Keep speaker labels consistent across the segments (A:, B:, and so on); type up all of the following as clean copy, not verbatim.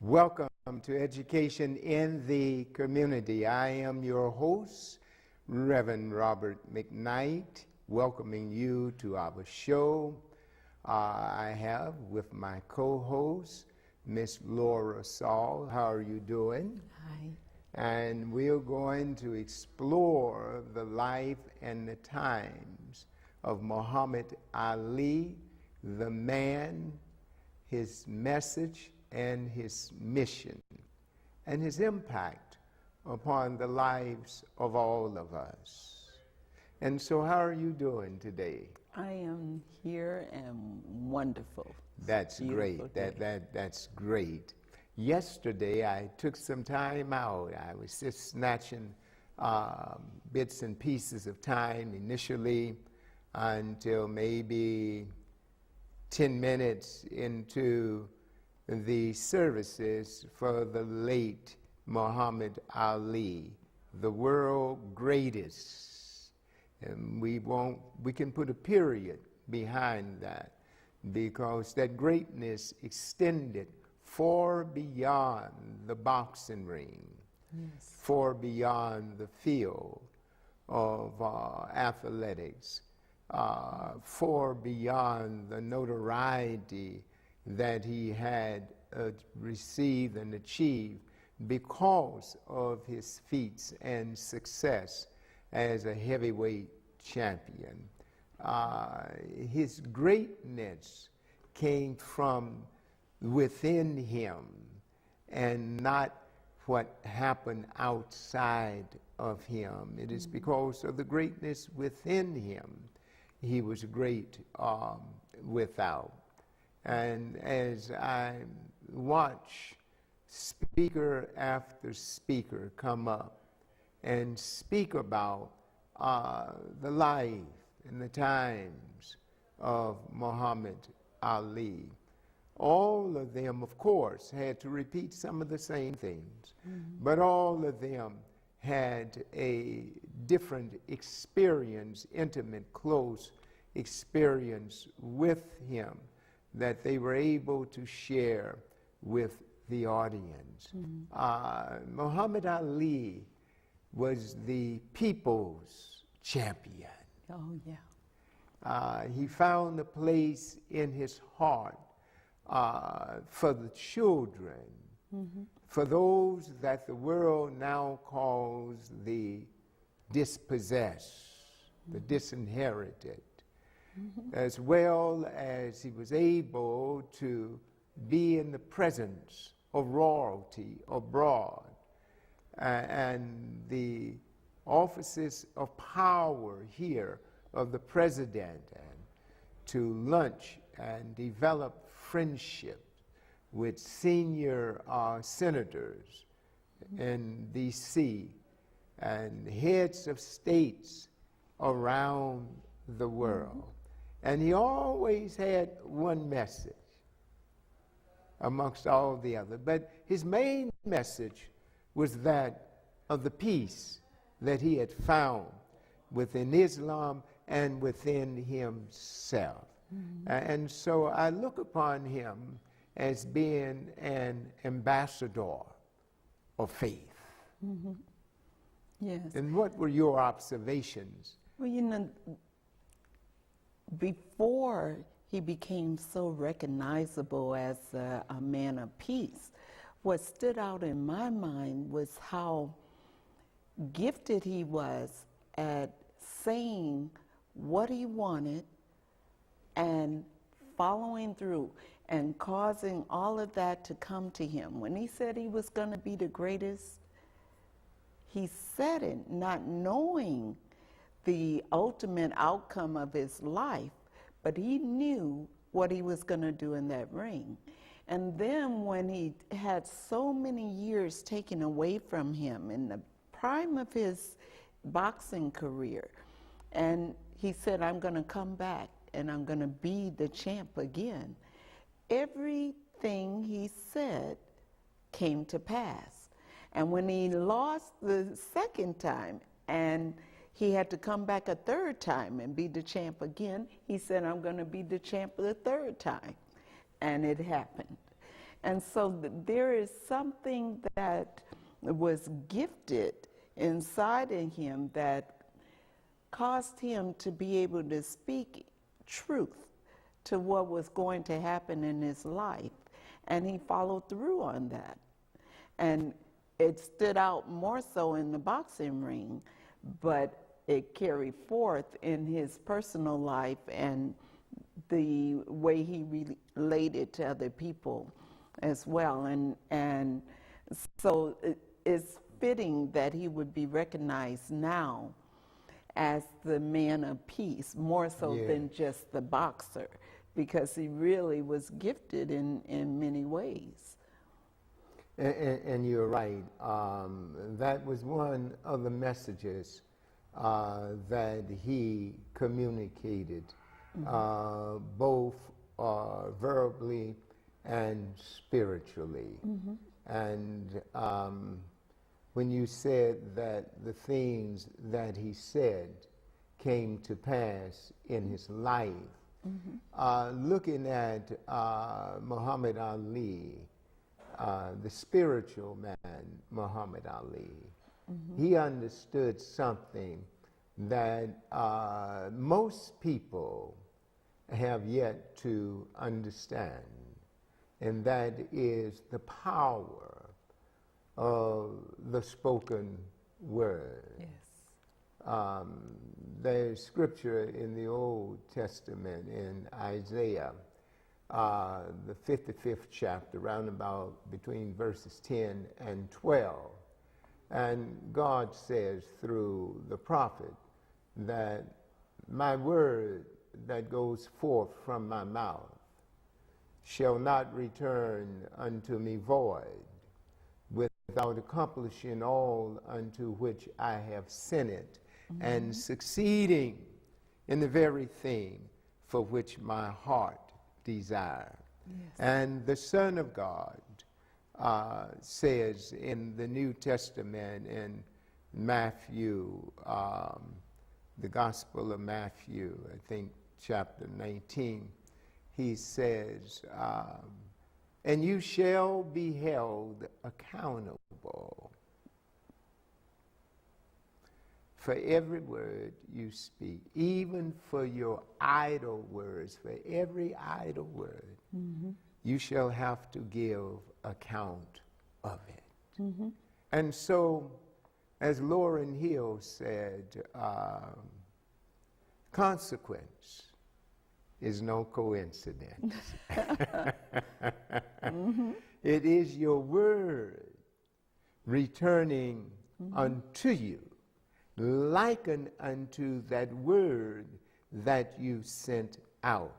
A: Welcome to Education in the Community. I am your host, Reverend Robert Mcknight, welcoming you to our show. I have with my co-host, Miss Lora Sall. How are you doing?
B: Hi.
A: And we're going to explore the life and the times of Muhammad Ali, the man, his message, and his mission, and his impact upon the lives of all of us. And so how are you doing today?
B: I am here and wonderful.
A: That's great. That's great. Yesterday, I took some time out. I was just snatching bits and pieces of time initially until maybe 10 minutes into the services for the late Muhammad Ali, the world greatest. And we can put a period behind that, because that greatness extended far beyond the boxing ring,
B: Yes.
A: far beyond the field of athletics, far beyond the notoriety that he had received and achieved because of his feats and success as a heavyweight champion. His greatness came from within him and not what happened outside of him. It is because of the greatness within him he was great without. And as I watch speaker after speaker come up and speak about the life and the times of Muhammad Ali, all of them, of course, had to repeat some of the same things, but all of them had a different experience, intimate, close experience with him, that they were able to share with the audience. Muhammad Ali was the people's champion.
B: Oh, yeah.
A: He found a place in his heart for the children, for those that the world now calls the dispossessed, the disinherited, as well as he was able to be in the presence of royalty abroad, and the offices of power here of the president, and to lunch and develop friendship with senior senators in D.C. and heads of states around the world. And he always had one message amongst all the other, but his main message was that of the peace that he had found within Islam and within himself. And so I look upon him as being an ambassador of faith.
B: Yes.
A: And what were your observations?
B: Well, you know, before he became so recognizable as a man of peace, what stood out in my mind was how gifted he was at saying what he wanted and following through and causing all of that to come to him. When he said he was going to be the greatest, he said it not knowing the ultimate outcome of his life, but he knew what he was going to do in that ring. And then when he had so many years taken away from him in the prime of his boxing career, and he said, I'm going to come back and I'm going to be the champ again. Everything he said came to pass. And when he lost the second time and he had to come back a third time and be the champ again, he said, I'm going to be the champ the third time. And it happened. And so there is something that was gifted inside in him that caused him to be able to speak truth to what was going to happen in his life. And he followed through on that. And it stood out more so in the boxing ring, but it carried forth in his personal life and the way he related to other people as well. And so it's fitting that he would be recognized now as the man of peace, more so than just the boxer, because he really was gifted in many ways.
A: And you're right. That was one of the messages that he communicated, both verbally and spiritually. And when you said that the things that he said came to pass in his life, looking at Muhammad Ali, the spiritual man, Muhammad Ali, he understood something that most people have yet to understand, and that is the power of the spoken word.
B: Yes.
A: There's scripture in the Old Testament in Isaiah, the 55th chapter, round about between verses 10 and 12. And God says through the prophet that my word that goes forth from my mouth shall not return unto me void, without accomplishing all unto which I have sent it, and succeeding in the very thing for which my heart desires.
B: Yes.
A: And the Son of God says in the New Testament in Matthew, the Gospel of Matthew, I think chapter 19, he says, and you shall be held accountable for every word you speak, even for your idle words, for every idle word, you shall have to give account of it. And so, as Lauryn Hill said, consequence is no coincidence. It is your word returning unto you, likened unto that word that you sent out.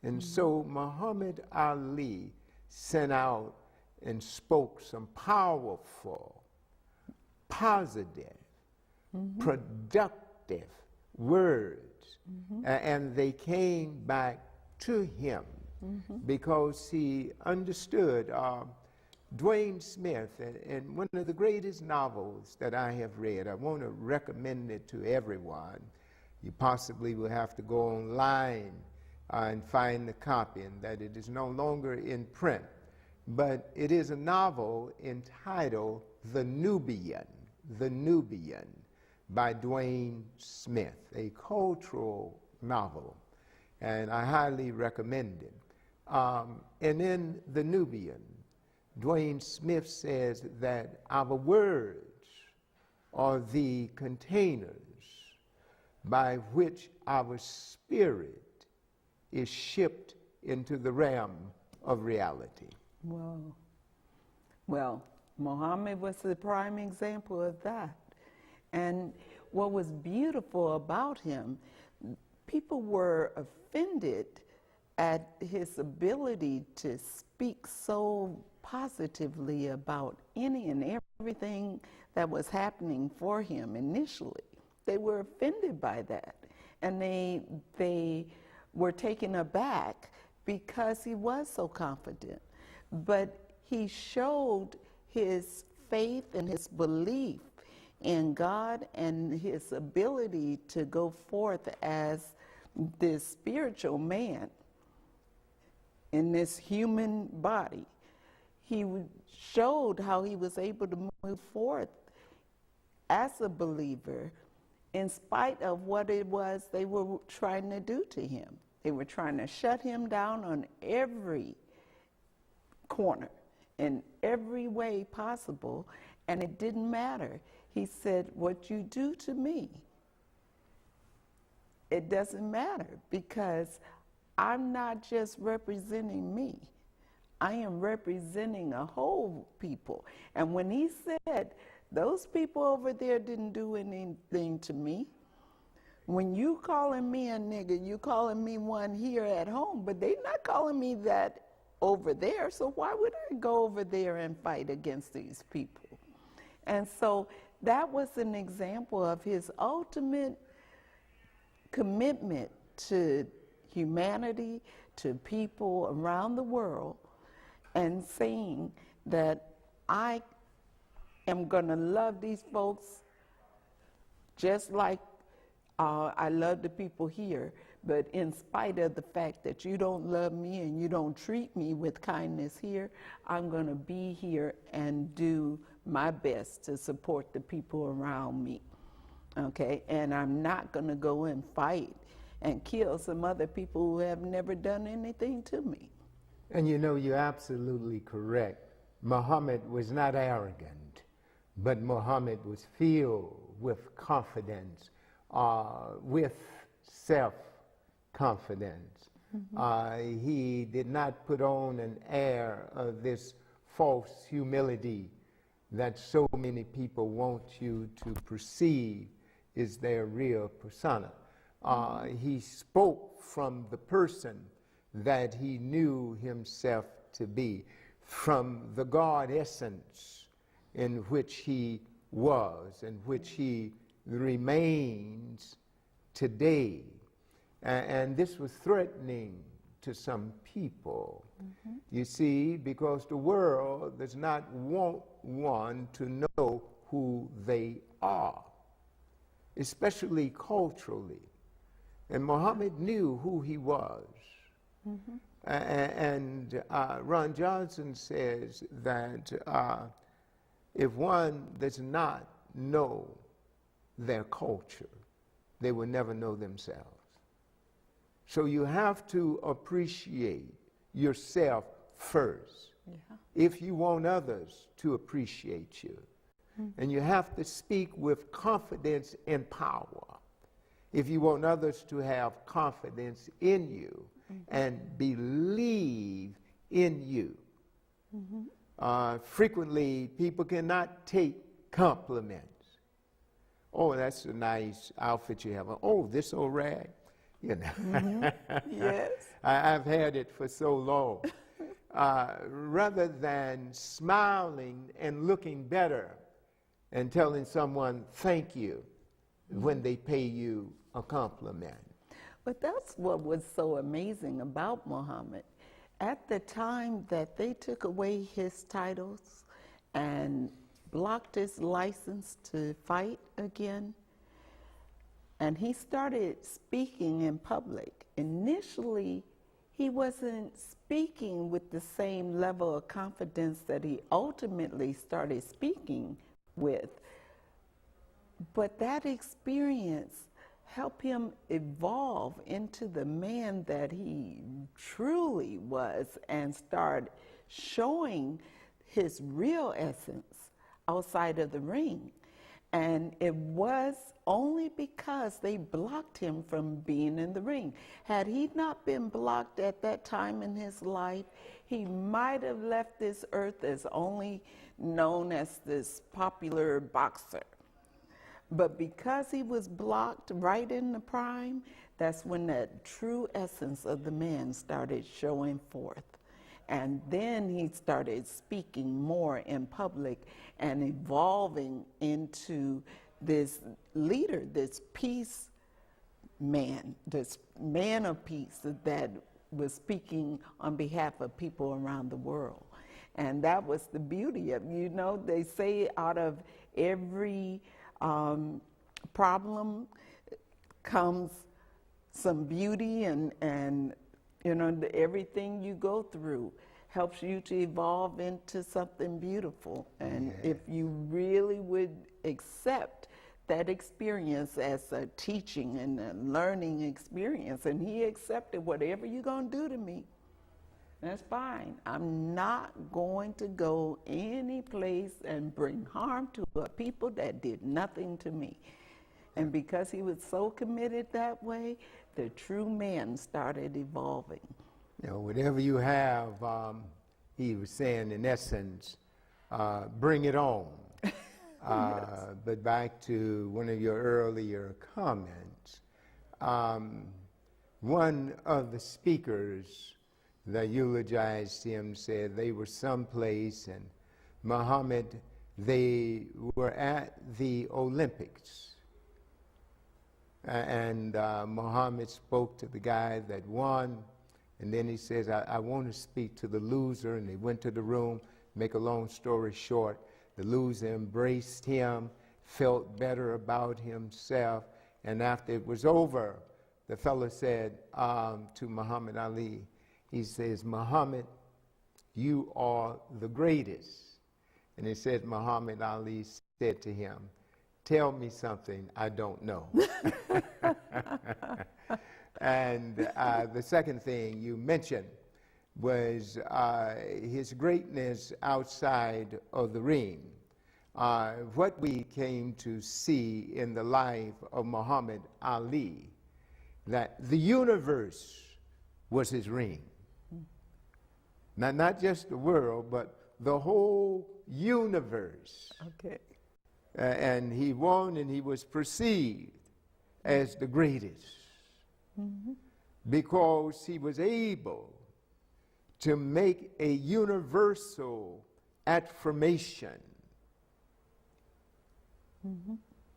A: And so Muhammad Ali sent out and spoke some powerful, positive, productive words. And they came back to him because he understood. Dwayne Smith, and one of the greatest novels that I have read, I want to recommend it to everyone. You possibly will have to go online and find the copy, and that it is no longer in print. But it is a novel entitled The Nubian, by Dwayne Smith, a cultural novel, and I highly recommend it. And in The Nubian, Dwayne Smith says that our words are the containers by which our spirit is shipped into the realm of reality.
B: Whoa. Well, Muhammad was the prime example of that. And what was beautiful about him, people were offended at his ability to speak so positively about any and everything that was happening for him initially. They were offended by that. And they were taken aback because he was so confident. But he showed his faith and his belief in God and his ability to go forth as this spiritual man in this human body. He showed how he was able to move forth as a believer in spite of what it was they were trying to do to him. They were trying to shut him down on every corner, in every way possible, and it didn't matter. He said, what you do to me, it doesn't matter, because I'm not just representing me. I am representing a whole people. And when he said, those people over there didn't do anything to me, when you calling me a nigger, you calling me one here at home, but they not calling me that over there, so why would I go over there and fight against these people? And so that was an example of his ultimate commitment to humanity, to people around the world, and saying that I am going to love these folks just like I love the people here, but in spite of the fact that you don't love me and you don't treat me with kindness here, I'm going to be here and do my best to support the people around me, okay? And I'm not going to go and fight and kill some other people who have never done anything to me.
A: And you know, you're absolutely correct. Muhammad was not arrogant, but Muhammad was filled with confidence, with self-confidence. Mm-hmm. He did not put on an air of this false humility that so many people want you to perceive is their real persona. He spoke from the person that he knew himself to be, from the God essence in which he was, in which he remains today. And this was threatening to some people, mm-hmm. you see, because the world does not want one to know who they are, especially culturally. And Muhammad knew who he was. Mm-hmm. And Ron Johnson says that if one does not know their culture, they will never know themselves. So you have to appreciate yourself first, if you want others to appreciate you. Mm-hmm. And you have to speak with confidence and power if you want others to have confidence in you, mm-hmm. and believe in you. Mm-hmm. Frequently, people cannot take compliments. Oh, that's a nice outfit you have. Oh, this old rag. You know. Mm-hmm. Yes. I've had it for so long. Rather than smiling and looking better and telling someone thank you, mm-hmm. when they pay you a compliment.
B: But that's what was so amazing about Muhammad. At the time that they took away his titles and blocked his license to fight again, and he started speaking in public. Initially, he wasn't speaking with the same level of confidence that he ultimately started speaking with. But that experience helped him evolve into the man that he truly was and start showing his real essence outside of the ring. And it was only because they blocked him from being in the ring. Had he not been blocked at that time in his life, he might have left this earth as only known as this popular boxer. But because he was blocked right in the prime, that's when that true essence of the man started showing forth. And then he started speaking more in public and evolving into this leader, this peace man, this man of peace that was speaking on behalf of people around the world. And that was the beauty of, you know, they say out of every problem comes some beauty, and you know, everything you go through helps you to evolve into something beautiful. And if you really would accept that experience as a teaching and a learning experience, and he accepted, whatever you're going to do to me, that's fine. I'm not going to go any place and bring harm to a people that did nothing to me. And because he was so committed that way, the true man started evolving.
A: You know, whatever you have, he was saying, in essence, bring it on. But back to one of your earlier comments, one of the speakers that eulogized him said they were someplace, and Muhammad, they were at the Olympics. And Muhammad spoke to the guy that won, and then he says, I want to speak to the loser. And they went to the room. Make a long story short, the loser embraced him, felt better about himself, and after it was over, the fellow said to Muhammad Ali, he says, Muhammad, you are the greatest. And he said, Muhammad Ali said to him, tell me something I don't know. And the second thing you mentioned was his greatness outside of the ring. What we came to see in the life of Muhammad Ali, that the universe was his ring. Not just the world, but the whole universe.
B: Okay.
A: And he won, and he was perceived as the greatest because he was able to make a universal affirmation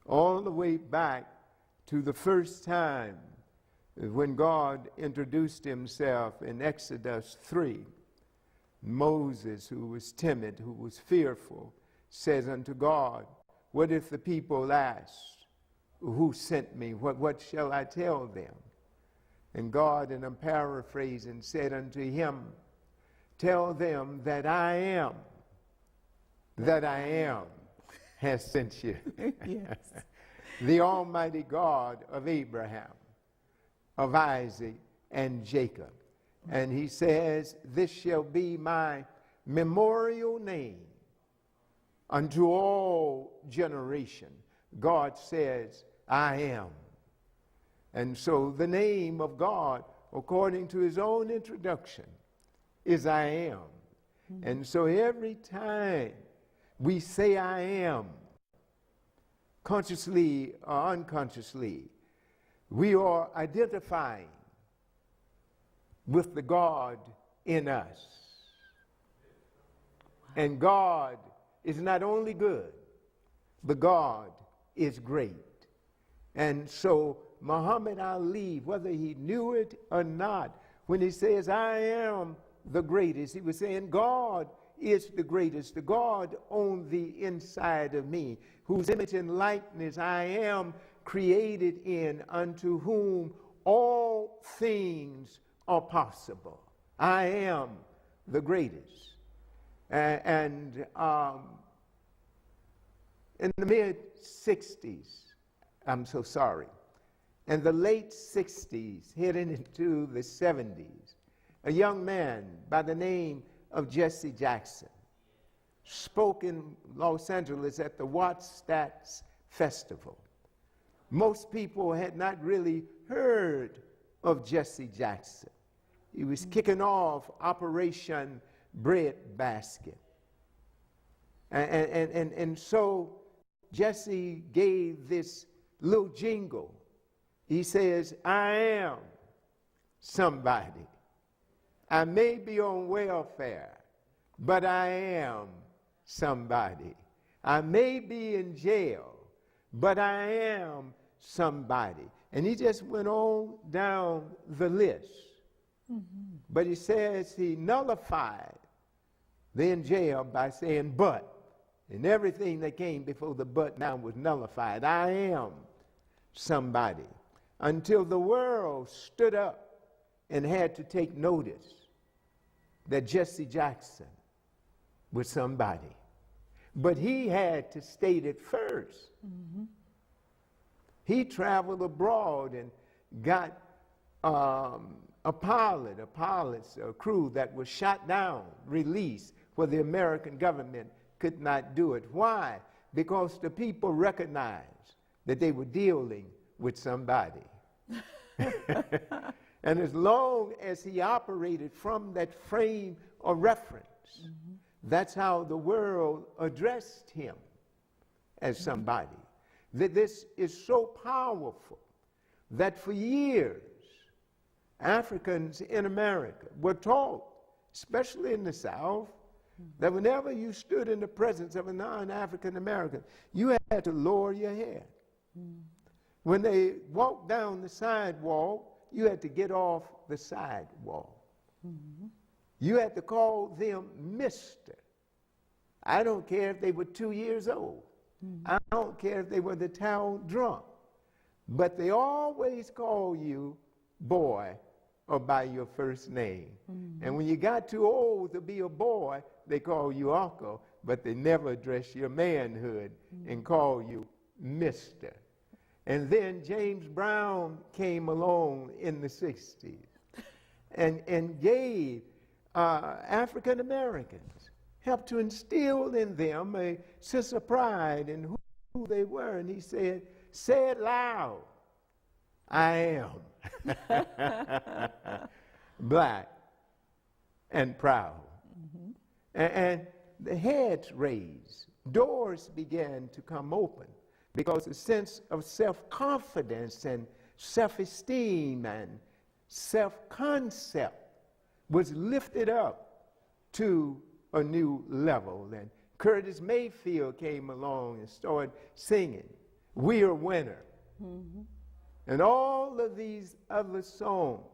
A: all the way back to the first time when God introduced himself in Exodus 3. Moses, who was timid, who was fearful, says unto God, what if the people ask, who sent me? What shall I tell them? And God, and I'm paraphrasing, said unto him, tell them that I am has sent you.
B: Yes.
A: The Almighty God of Abraham, of Isaac, and Jacob. And he says, this shall be my memorial name unto all generation. God says, I am. And so the name of God, according to his own introduction, is I am. And so every time we say I am, consciously or unconsciously, we are identifying with the God in us. And God is not only good, but God is great. And so Muhammad Ali, whether he knew it or not, when he says, I am the greatest, he was saying, God is the greatest, the God on the inside of me, whose image and likeness I am created in, unto whom all things are possible. I am the greatest. And in the mid-60s, I'm so sorry, in the late 60s, heading into the 70s, a young man by the name of Jesse Jackson spoke in Los Angeles at the Watts Festival. Most people had not really heard of Jesse Jackson. He was kicking off Operation Breadbasket. And so Jesse gave this little jingle. He says, I am somebody. I may be on welfare, but I am somebody. I may be in jail, but I am somebody. And he just went on down the list. But he says he nullified They're in jail by saying but. And everything that came before the but now was nullified. I am somebody. Until the world stood up and had to take notice that Jesse Jackson was somebody. But he had to state it first. Mm-hmm. He traveled abroad and got a pilot's crew that was shot down, released, where the American government could not do it. Why? Because the people recognized that they were dealing with somebody. And as long as he operated from that frame of reference, mm-hmm. that's how the world addressed him, as somebody. That this is so powerful that for years, Africans in America were taught, especially in the South, that whenever you stood in the presence of a non-African American, you had to lower your head. When they walked down the sidewalk, you had to get off the sidewalk. You had to call them Mr. I don't care if they were 2 years old. I don't care if they were the town drunk. But they always call you boy or by your first name. And when you got too old to be a boy, they call you uncle, but they never address your manhood and call you Mr. And then James Brown came along in the 60s and gave African Americans, helped to instill in them a sense of pride in who they were. And he said, say it loud, I am black and proud. And the heads raised, doors began to come open, because a sense of self-confidence and self-esteem and self-concept was lifted up to a new level. And Curtis Mayfield came along and started singing, We Are Winner. And all of these other songs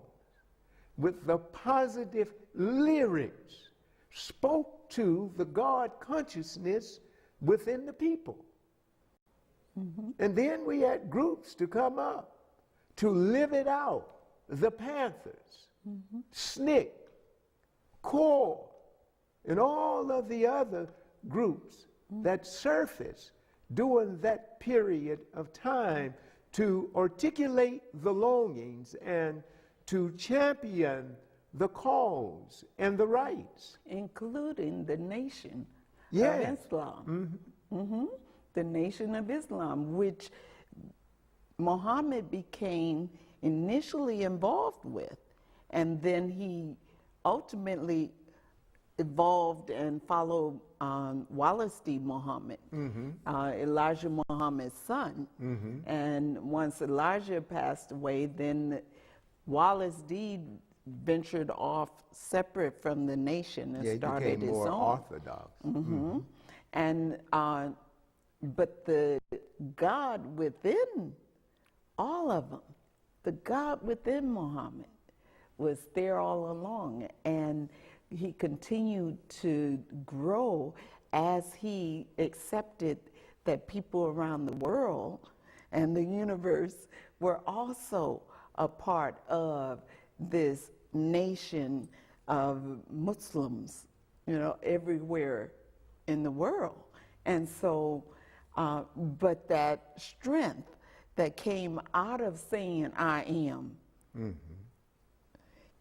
A: with the positive lyrics spoke to the God consciousness within the people. And then we had groups to come up to live it out. The Panthers, SNCC, CORE, and all of the other groups that surfaced during that period of time to articulate the longings and to champion the cause and the rights.
B: Including the Nation
A: Yes.
B: of Islam. The Nation of Islam, which Muhammad became initially involved with, and then he ultimately evolved and followed Wallace D. Muhammad, Elijah Muhammad's son. And once Elijah passed away, then Wallace D. ventured off separate from the Nation and started his
A: more
B: own.
A: orthodox.
B: And but the God within all of them, the God within Muhammad, was there all along, and he continued to grow as he accepted that people around the world and the universe were also a part of this nation of Muslims, you know, everywhere in the world. And so, but that strength that came out of saying, I am,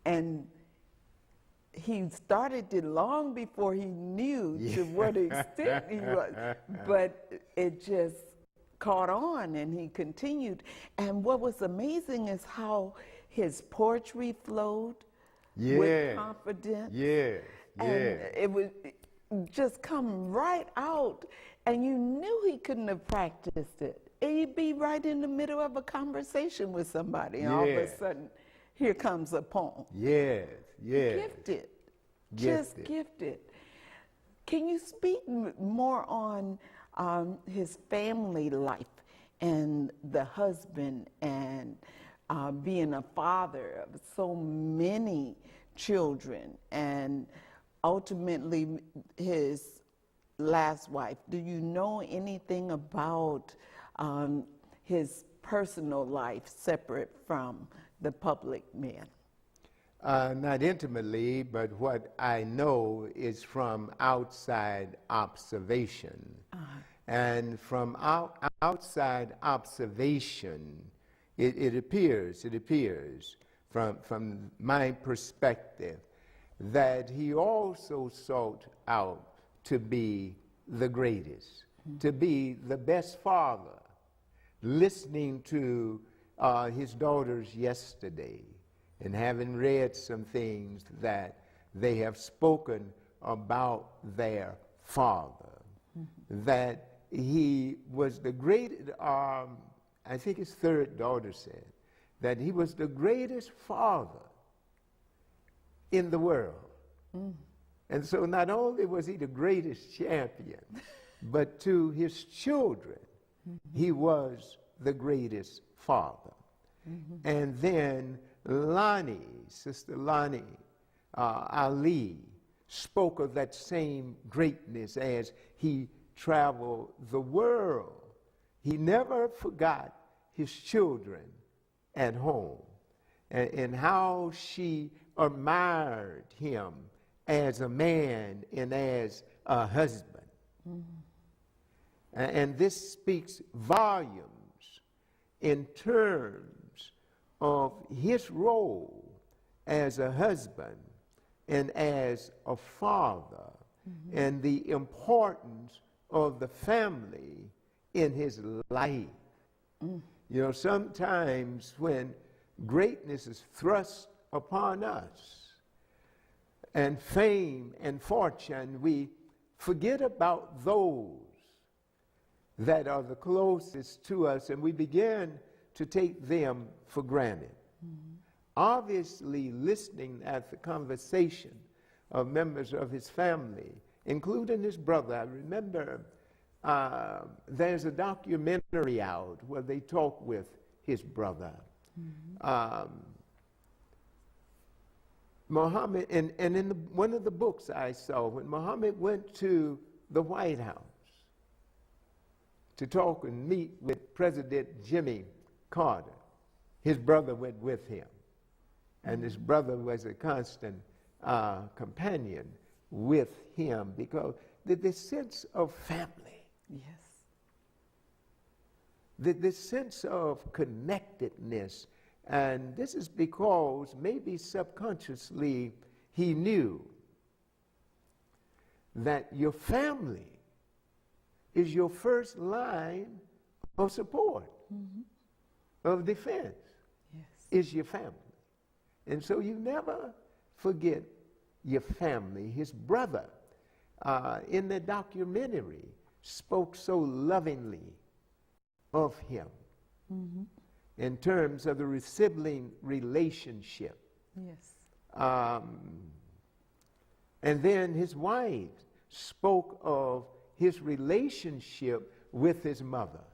B: and he started it long before he knew to what extent he was, but it just caught on and he continued. And what was amazing is how his poetry flowed with confidence. And it would just come right out, and you knew he couldn't have practiced it. He'd be right in the middle of a conversation with somebody, and all of a sudden, here comes a poem. Gifted. Just gifted. Can you speak more on his family life and the husband and being a father of so many children, and ultimately his last wife. Do you know anything about his personal life separate from the public man?
A: Not intimately, but what I know is from outside observation. And from outside observation, it appears from my perspective that he also sought out to be the greatest, to be the best father. Listening to his daughters yesterday and having read some things that they have spoken about their father, that he was the great, I think his third daughter said, that he was the greatest father in the world. And so not only was he the greatest champion, but to his children, he was the greatest father. And then Lonnie, Sister Lonnie Ali, spoke of that same greatness as he traveled the world. He never forgot his children at home and how she admired him as a man and as a husband. And this speaks volumes in terms of his role as a husband and as a father, and the importance of the family in his life. You know, sometimes when greatness is thrust upon us and fame and fortune, we forget about those that are the closest to us, and we begin to take them for granted. Obviously, listening at the conversation of members of his family, including his brother. I remember there's a documentary out where they talk with his brother. Muhammad, and in one of the books I saw, when Muhammad went to the White House to talk and meet with President Jimmy Carter, his brother went with him. And his brother was a constant companion with him, because the sense of family, the sense of connectedness. And this is because maybe subconsciously he knew that your family is your first line of support, of defense, is your family. And so you never forget your family. His brother, in the documentary, spoke so lovingly of him in terms of the sibling relationship. And then his wife spoke of his relationship with his mother.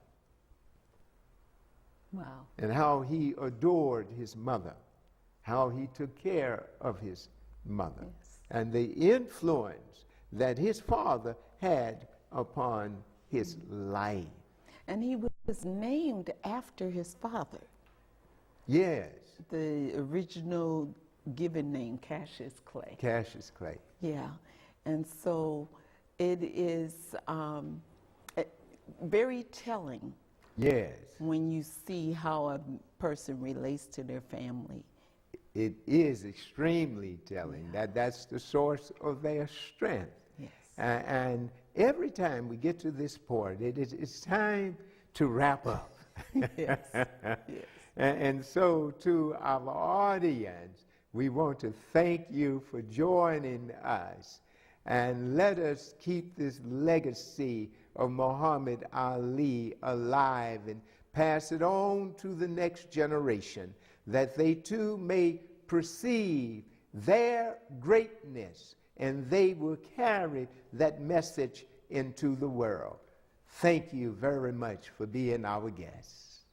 B: Wow.
A: And how he adored his mother, how he took care of his mother, and the influence that his father had upon his life.
B: And he was named after his father.
A: Yes.
B: The original given name, Cassius Clay.
A: Cassius Clay.
B: Yeah. And so it is very telling.
A: Yes.
B: When you see how a person relates to their family.
A: It is extremely telling. That's the source of their strength. And every time we get to this point, it's time to wrap up. And so to our audience, we want to thank you for joining us. And let us keep this legacy of Muhammad Ali alive and pass it on to the next generation, that they too may perceive their greatness and they will carry that message into the world. Thank you very much for being our guests.